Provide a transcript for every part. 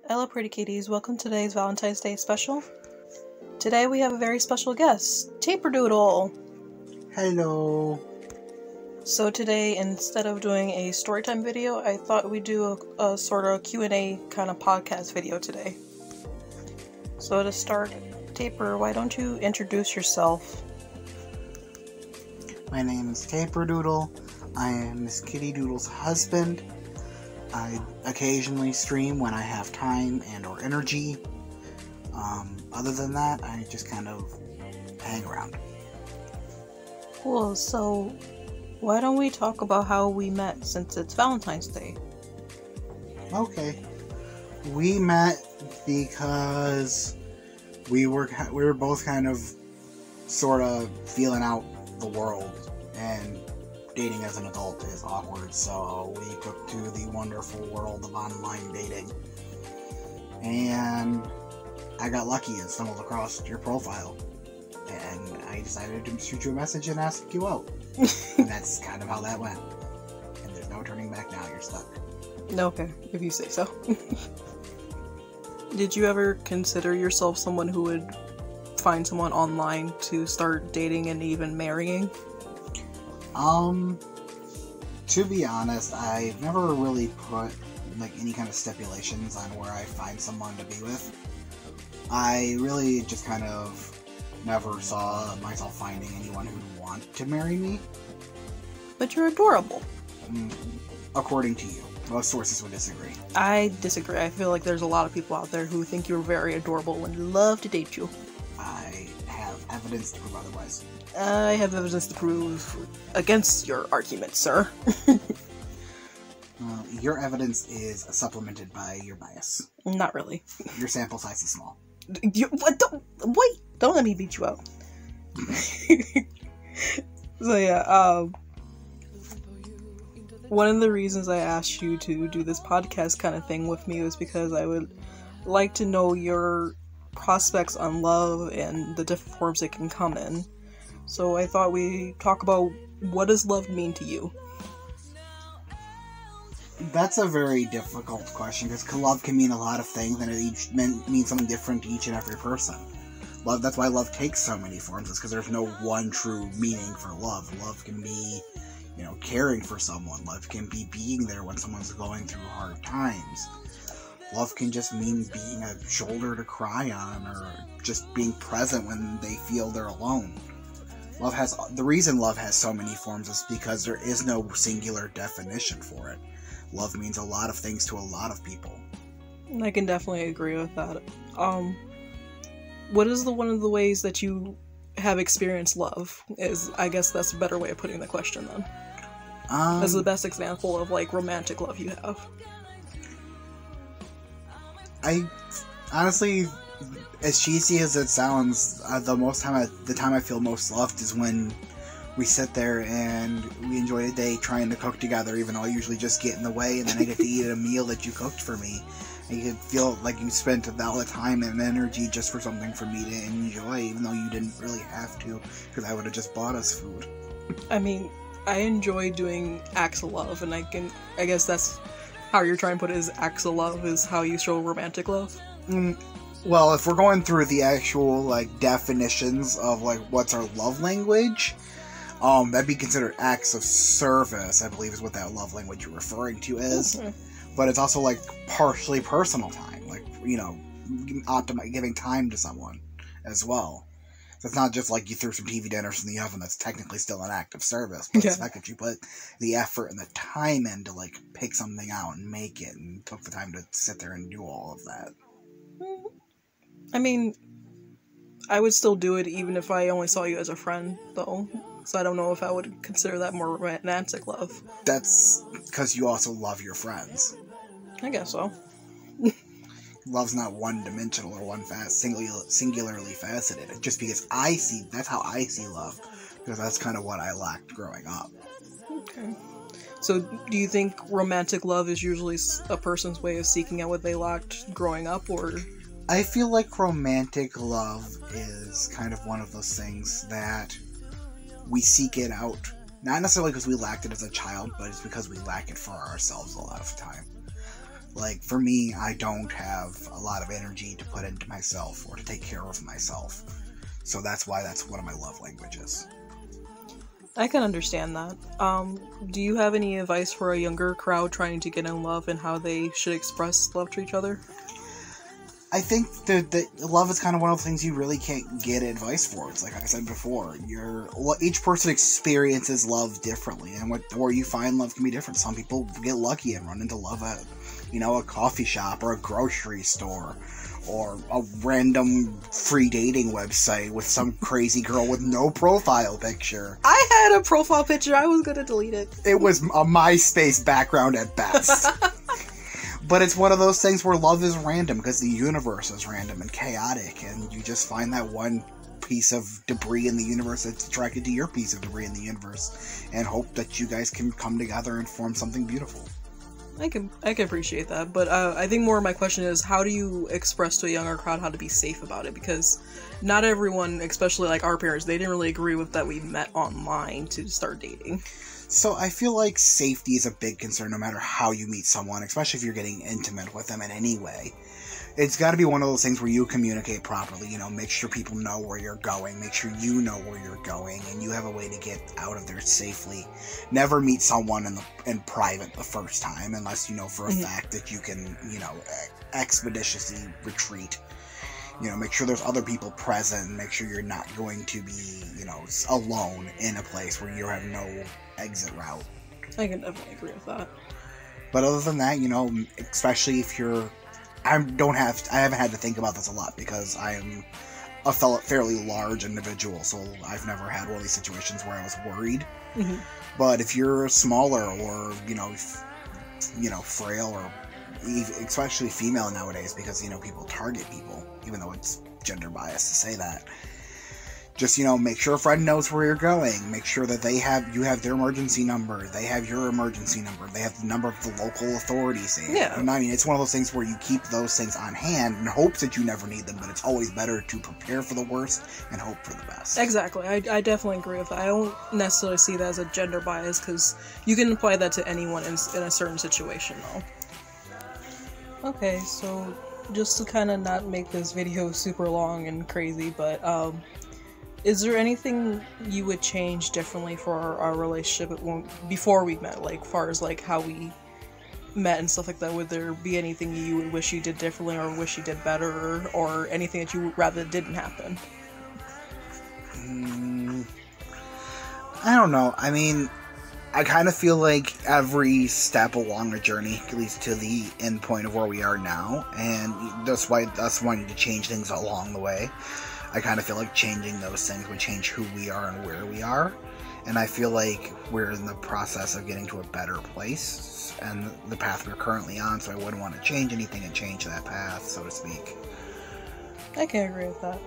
Hello pretty kitties, welcome to today's Valentine's Day special. Today we have a very special guest, Tapir Doodle. Hello. So today, instead of doing a storytime video, I thought we'd do a sort of Q&A kind of podcast video today. So to start, Tapir, why don't you introduce yourself? My name is Tapir Doodle. I am Miss Kitty Doodle's husband. I occasionally stream when I have time and or energy. Other than that, I just kind of hang around. Cool, so why don't we talk about how we met since it's Valentine's Day? Okay. We met because we were both kind of sort of feeling out the world, and dating as an adult is awkward, so we took to the wonderful world of online dating. And I got lucky and stumbled across your profile, and I decided to shoot you a message and ask you out. And that's kind of how that went. And there's no turning back now, you're stuck. Okay, if you say so. Did you ever consider yourself someone who would find someone online to start dating and even marrying? To be honest, I've never really put, any kind of stipulations on where I find someone to be with. I really just kind of never saw myself finding anyone who'd want to marry me. But you're adorable. According to you. Most sources would disagree. I disagree. I feel like there's a lot of people out there who think you're very adorable and love to date you. I have evidence to prove otherwise. I have evidence to prove against your argument, sir. Your evidence is supplemented by your bias. Not really. Your sample size is small. Don't let me beat you out. So yeah, one of the reasons I asked you to do this podcast kind of thing with me was because I would like to know your prospects on love and the different forms it can come in. So I thought we'd talk about, what does love mean to you? That's a very difficult question, because love can mean a lot of things, and it each means something different to each and every person. That's why love takes so many forms, is because there's no one true meaning for love. Love can be, caring for someone. Love can be being there when someone's going through hard times. Love can just mean being a shoulder to cry on, or just being present when they feel they're alone. The reason love has so many forms is because there is no singular definition for it. Love means a lot of things to a lot of people. I can definitely agree with that. What is one of the ways that you have experienced love? I guess that's a better way of putting the question then. That's the best example of romantic love you have. I honestly, as cheesy as it sounds, the time I feel most loved is when we sit there and we enjoy a day trying to cook together, even though I usually just get in the way, and then I get to eat a meal that you cooked for me. And you feel like you spent a valid time and energy just for something for me to enjoy, even though you didn't really have to, because I would have just bought us food. I mean, I enjoy doing acts of love, and I guess that's how you're trying to put it, is acts of love is how you show romantic love? Well, if we're going through the actual, definitions of, what's our love language, that'd be considered acts of service, I believe is what that love language you're referring to is. Okay. But it's also, partially personal time, giving time to someone as well. So it's not just you threw some TV dinners in the oven. That's technically still an act of service. But it's the fact that you put the effort and the time in to, pick something out and make it, and took the time to sit there and do all of that. I mean, I would still do it even if I only saw you as a friend, though. So I don't know if I would consider that more romantic love. That's because you also love your friends. I guess so. Love's not one-dimensional or singularly faceted. Just because that's how I see love. Because that's kind of what I lacked growing up. Okay. So do you think romantic love is usually a person's way of seeking out what they lacked growing up, or...? I feel like romantic love is kind of one of those things that we seek it out, not necessarily because we lacked it as a child, but it's because we lack it for ourselves a lot of the time. Like, for me, I don't have a lot of energy to put into myself or to take care of myself. So that's why that's one of my love languages. I can understand that. Do you have any advice for a younger crowd trying to get in love and how they should express love to each other? I think that love is kind of one of the things you really can't get advice for. It's like I said before, each person experiences love differently, and where you find love can be different. Some people get lucky and run into love at, a coffee shop or a grocery store, or a random free dating website with some crazy girl with no profile picture. I had a profile picture. I was gonna delete it. It was a MySpace background at best. But it's one of those things where love is random because the universe is random and chaotic, and you just find that one piece of debris in the universe that's attracted to your piece of debris in the universe, and hope that you guys can come together and form something beautiful. I can appreciate that, but I think more of my question is, how do you express to a younger crowd how to be safe about it? Because not everyone, especially like our parents, they didn't really agree with that we met online to start dating. So I feel like safety is a big concern no matter how you meet someone, especially if you're getting intimate with them in any way. It's got to be one of those things where you communicate properly, make sure people know where you're going, make sure you know where you're going, and you have a way to get out of there safely. Never meet someone in private the first time unless you know for a fact that you can, expeditiously retreat. Make sure there's other people present, make sure you're not going to be, alone in a place where you have no exit route. I can definitely agree with that. But other than that, especially if you're... I haven't had to think about this a lot because I am a fairly large individual, so I've never had one of these situations where I was worried. Mm-hmm. But if you're smaller or, frail, or especially female nowadays, because, people target people, even though it's gender biased to say that. Just, make sure a friend knows where you're going. Make sure that you have their emergency number. They have your emergency number. They have the number of the local authorities. Yeah. And it's one of those things where you keep those things on hand in hopes that you never need them, but it's always better to prepare for the worst and hope for the best. Exactly. I definitely agree with that. I don't necessarily see that as a gender bias, because you can apply that to anyone in a certain situation, though. Okay, so just to kind of not make this video super long and crazy, but, is there anything you would change differently for our relationship before we met? Like, far as, like, how we met and stuff like that? Would there be anything you would wish you did differently or wish you did better? Or anything that you would rather didn't happen? I don't know. I kind of feel like every step along the journey leads to the end point of where we are now. And that's why us wanting to change things along the way. I kind of feel like changing those things would change who we are and where we are. And I feel like we're in the process of getting to a better place and the path we're currently on, so I wouldn't want to change anything and change that path, so to speak. I can agree with that.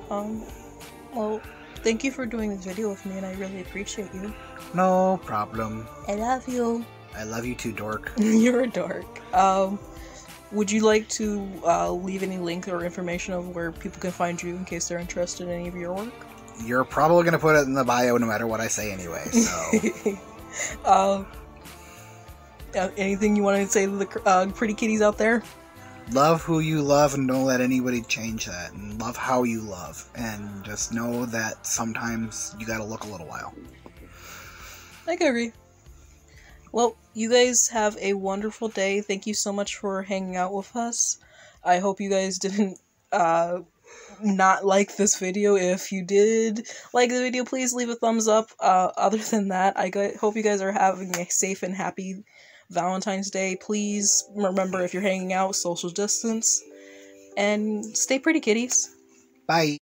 Well, thank you for doing this video with me, and I really appreciate you. No problem. I love you. I love you too, dork. You're a dork. Would you like to leave any link or information of where people can find you in case they're interested in any of your work? You're probably going to put it in the bio no matter what I say anyway, so... anything you want to say to the pretty kitties out there? Love who you love and don't let anybody change that. And love how you love. And just know that sometimes you gotta look a little while. I can agree. Well, you guys have a wonderful day. Thank you so much for hanging out with us. I hope you guys didn't not like this video. If you did like the video, please leave a thumbs up. Other than that, hope you guys are having a safe and happy Valentine's Day. Please remember, if you're hanging out, social distance. And stay pretty, kitties. Bye.